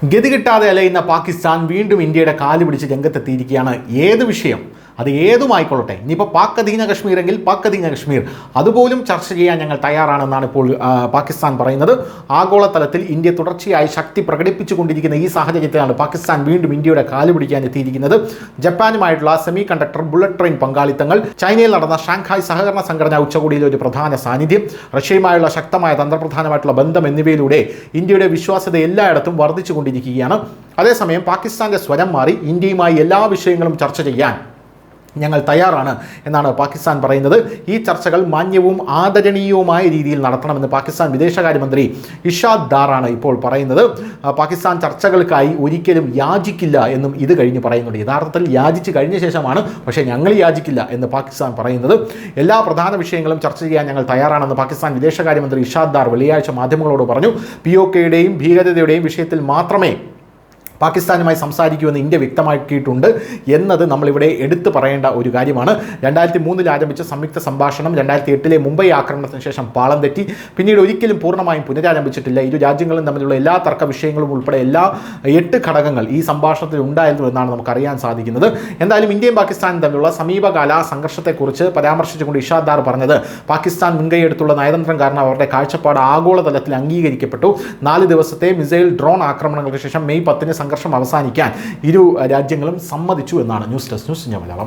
ഗതികിട്ടാതെ അലയുന്ന പാകിസ്ഥാൻ വീണ്ടും ഇന്ത്യയുടെ കാല് പിടിച്ച് രംഗത്തെത്തിയിരിക്കുകയാണ്. ഏത് വിഷയം അത് ഏതുമായിക്കൊള്ളട്ടെ, ഇനിയിപ്പോൾ പാക് അധീന കശ്മീരെങ്കിൽ പാക് അധീന കശ്മീർ അതുപോലും ചർച്ച ചെയ്യാൻ ഞങ്ങൾ തയ്യാറാണെന്നാണ് ഇപ്പോൾ പാകിസ്ഥാൻ പറയുന്നത്. ആഗോളതലത്തിൽ ഇന്ത്യ തുടർച്ചയായി ശക്തി പ്രകടിപ്പിച്ചുകൊണ്ടിരിക്കുന്ന ഈ സാഹചര്യത്തിലാണ് പാകിസ്ഥാൻ വീണ്ടും ഇന്ത്യയുടെ കാല് പിടിക്കാൻ എത്തിയിരിക്കുന്നത്. ജപ്പാനുമായിട്ടുള്ള സെമി കണ്ടക്ടർ ബുള്ളറ്റ് ട്രെയിൻ പങ്കാളിത്തങ്ങൾ, ചൈനയിൽ നടന്ന ഷാങ്ഹായ് സഹകരണ സംഘടനാ ഉച്ചകോടിയിലെ ഒരു പ്രധാന സാന്നിധ്യം, റഷ്യയുമായുള്ള ശക്തമായ തന്ത്രപ്രധാനമായിട്ടുള്ള ബന്ധം എന്നിവയിലൂടെ ഇന്ത്യയുടെ വിശ്വാസ്യത എല്ലായിടത്തും വർദ്ധിച്ചുകൊണ്ടിരിക്കുകയാണ്. അതേസമയം പാകിസ്ഥാന്റെ സ്വരം മാറി ഇന്ത്യയുമായി എല്ലാ വിഷയങ്ങളും ചർച്ച ചെയ്യാൻ ഞങ്ങൾ തയ്യാറാണ് എന്നാണ് പാകിസ്ഥാൻ പറയുന്നത്. ഈ ചർച്ചകൾ മാന്യവും ആദരണീയവുമായ രീതിയിൽ നടത്തണമെന്ന് പാകിസ്ഥാൻ വിദേശകാര്യമന്ത്രി ഇഷാദ് ദാറാണ് ഇപ്പോൾ പറയുന്നത്. പാകിസ്ഥാൻ ചർച്ചകൾക്കായി ഒരിക്കലും യാചിക്കില്ല എന്നും ഇത് കഴിഞ്ഞ് പറയുന്നുണ്ട്. യഥാർത്ഥത്തിൽ യാചിച്ച് കഴിഞ്ഞ ശേഷമാണ് പക്ഷേ ഞങ്ങൾ യാചിക്കില്ല എന്ന് പാകിസ്ഥാൻ പറയുന്നത്. എല്ലാ പ്രധാന വിഷയങ്ങളും ചർച്ച ചെയ്യാൻ ഞങ്ങൾ തയ്യാറാണെന്ന് പാകിസ്ഥാൻ വിദേശകാര്യമന്ത്രി ഇഷാദ് ദാർ വെള്ളിയാഴ്ച മാധ്യമങ്ങളോട് പറഞ്ഞു. POKയുടെയും ഭീകരതയുടെയും വിഷയത്തിൽ മാത്രമേ പാകിസ്ഥാനുമായി സംസാരിക്കുമെന്ന് ഇന്ത്യ വ്യക്തമാക്കിയിട്ടുണ്ട് എന്നത് നമ്മളിവിടെ എടുത്തു പറയേണ്ട ഒരു കാര്യമാണ്. 2003 ആരംഭിച്ച സംയുക്ത സംഭാഷണം 2008 മുംബൈ ആക്രമണത്തിന് ശേഷം പാളം തെറ്റി. പിന്നീട് ഒരിക്കലും പൂർണ്ണമായും പുനരാരംഭിച്ചിട്ടില്ല. ഇരു രാജ്യങ്ങളും തമ്മിലുള്ള എല്ലാ തർക്ക വിഷയങ്ങളും ഉൾപ്പെടെ എല്ലാ 8 ഘടകങ്ങൾ ഈ സംഭാഷണത്തിൽ ഉണ്ടായിരുന്നു എന്നാണ് നമുക്കറിയാൻ സാധിക്കുന്നത്. എന്തായാലും ഇന്ത്യയും പാകിസ്ഥാനും തമ്മിലുള്ള സമീപകാല സംഘർഷത്തെക്കുറിച്ച് പരാമർശിച്ചുകൊണ്ട് ഇഷാദ് ദാർ പറഞ്ഞത്, പാകിസ്ഥാൻ മുൻകൈയെടുത്തുള്ള നയതന്ത്രം കാരണം അവരുടെ കാഴ്ചപ്പാട് ആഗോളതലത്തിൽ അംഗീകരിക്കപ്പെട്ടു. 4 ദിവസത്തെ മിസൈൽ ഡ്രോൺ ആക്രമണങ്ങൾക്ക് ശേഷം മെയ് 10 സംഘർഷം അവസാനിക്കാൻ ഇരു രാജ്യങ്ങളും സമ്മതിച്ചു എന്നാണ്. News desk news India Malayalam.